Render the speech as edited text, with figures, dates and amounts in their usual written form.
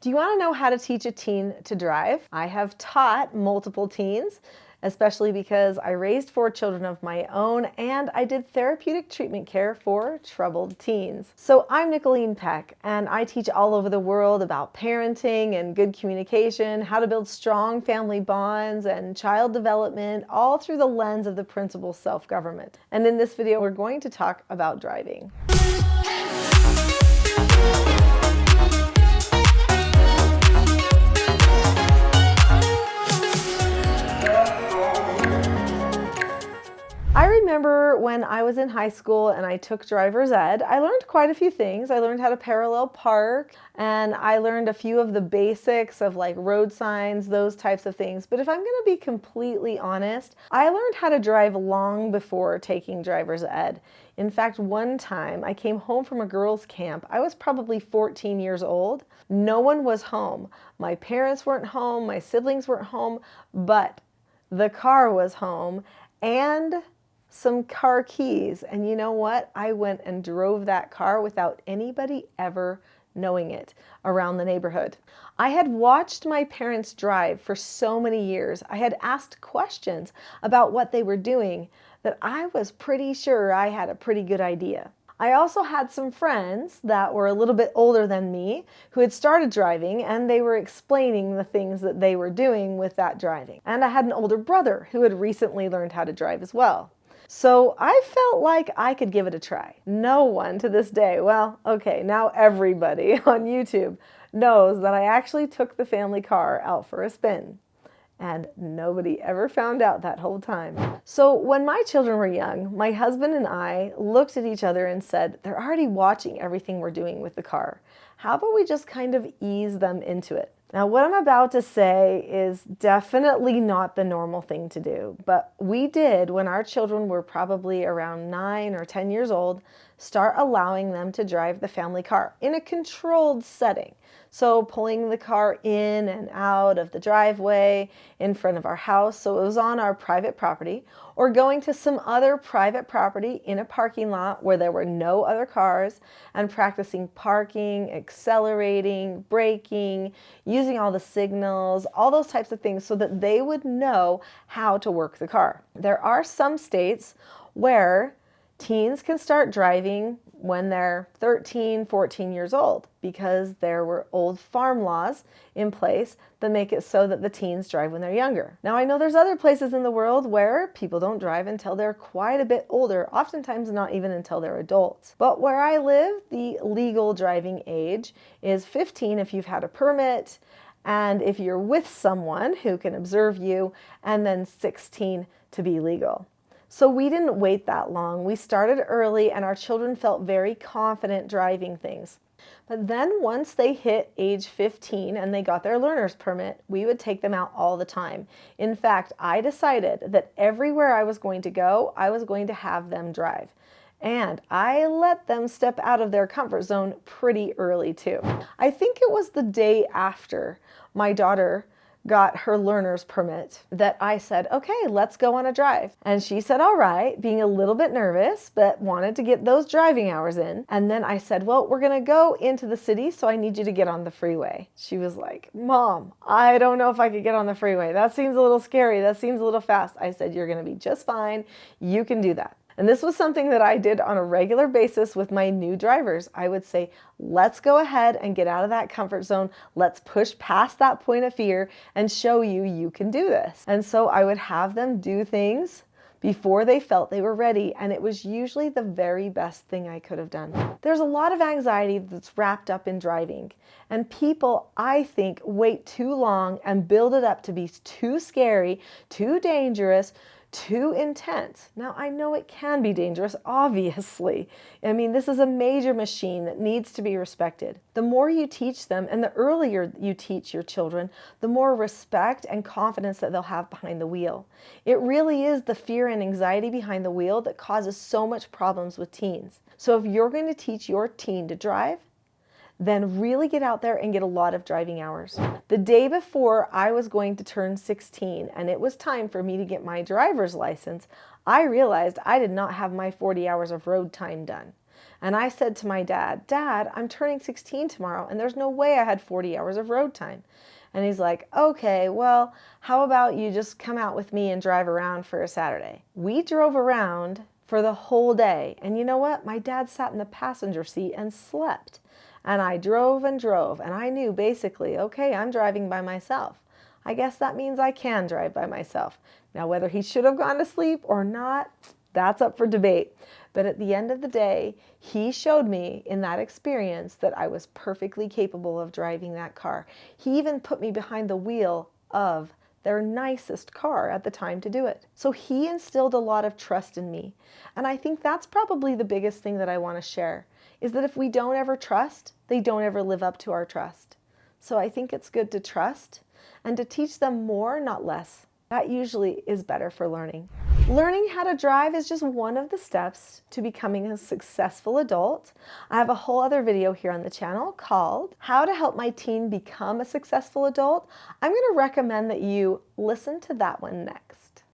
Do you want to know how to teach a teen to drive? I have taught multiple teens, especially because I raised 4 children of my own and I did therapeutic treatment care for troubled teens. So I'm Nicholeen Peck and I teach all over the world about parenting and good communication, how to build strong family bonds and child development, all through the lens of the principle self-government. And in this video, we're going to talk about driving. I remember when I was in high school and I took driver's ed, I learned quite a few things. I learned how to parallel park and I learned a few of the basics of like road signs, those types of things. But if I'm going to be completely honest, I learned how to drive long before taking driver's ed. In fact, one time I came home from a girls' camp. I was probably 14 years old. No one was home. My parents weren't home, my siblings weren't home, but the car was home and some car keys. And you know what? I went and drove that car without anybody ever knowing it around the neighborhood. I had watched my parents drive for so many years. I had asked questions about what they were doing that I was pretty sure I had a pretty good idea. I also had some friends that were a little bit older than me who had started driving and they were explaining the things that they were doing with that driving. And I had an older brother who had recently learned how to drive as well. So I felt like I could give it a try. No one to this day, well, okay, now everybody on YouTube knows that I actually took the family car out for a spin. And nobody ever found out that whole time. So when my children were young, my husband and I looked at each other and said, they're already watching everything we're doing with the car. How about we just kind of ease them into it? Now, what I'm about to say is definitely not the normal thing to do, but we did, when our children were probably around 9 or 10 years old, start allowing them to drive the family car in a controlled setting. So pulling the car in and out of the driveway in front of our house, so it was on our private property, or going to some other private property in a parking lot where there were no other cars and practicing parking, accelerating, braking, using all the signals, all those types of things so that they would know how to work the car. There are some states where teens can start driving when they're 13, 14 years old because there were old farm laws in place that make it so that the teens drive when they're younger. Now, I know there's other places in the world where people don't drive until they're quite a bit older, oftentimes not even until they're adults. But where I live, the legal driving age is 15 if you've had a permit, and if you're with someone who can observe you, and then 16 to be legal. So we didn't wait that long. We started early and our children felt very confident driving things. But then once they hit age 15 and they got their learner's permit, we would take them out all the time. In fact, I decided that everywhere I was going to go, I was going to have them drive. And I let them step out of their comfort zone pretty early too. I think it was the day after my daughter got her learner's permit that I said, okay, let's go on a drive. And she said, all right, being a little bit nervous, but wanted to get those driving hours in. And then I said, well, we're gonna go into the city, so I need you to get on the freeway. She was like, Mom, I don't know if I could get on the freeway. That seems a little scary. That seems a little fast. I said, you're gonna be just fine. You can do that. And this was something that I did on a regular basis with my new drivers. I would say, let's go ahead and get out of that comfort zone. Let's push past that point of fear and show you you can do this. And so I would have them do things before they felt they were ready, and it was usually the very best thing I could have done. There's a lot of anxiety that's wrapped up in driving, and people, I think, wait too long and build it up to be too scary, too dangerous, too intense. Now, I know it can be dangerous, obviously. I mean, this is a major machine that needs to be respected. The more you teach them and the earlier you teach your children, the more respect and confidence that they'll have behind the wheel. It really is the fear and anxiety behind the wheel that causes so much problems with teens. So if you're going to teach your teen to drive, then really get out there and get a lot of driving hours. The day before I was going to turn 16 and it was time for me to get my driver's license, I realized I did not have my 40 hours of road time done. And I said to my dad, Dad, I'm turning 16 tomorrow, and there's no way I had 40 hours of road time. And he's like, okay, well, how about you just come out with me and drive around for a Saturday? We drove around for the whole day. And you know what? My dad sat in the passenger seat and slept. And I drove and drove. And I knew basically, okay, I'm driving by myself. I guess that means I can drive by myself. Now, whether he should have gone to sleep or not, that's up for debate. But at the end of the day, he showed me in that experience that I was perfectly capable of driving that car. He even put me behind the wheel of their nicest car at the time to do it. So he instilled a lot of trust in me. And I think that's probably the biggest thing that I want to share, is that if we don't ever trust, they don't ever live up to our trust. So I think it's good to trust and to teach them more, not less. That usually is better for learning. Learning how to drive is just one of the steps to becoming a successful adult. I have a whole other video here on the channel called How to Help My Teen Become a Successful Adult. I'm going to recommend that you listen to that one next.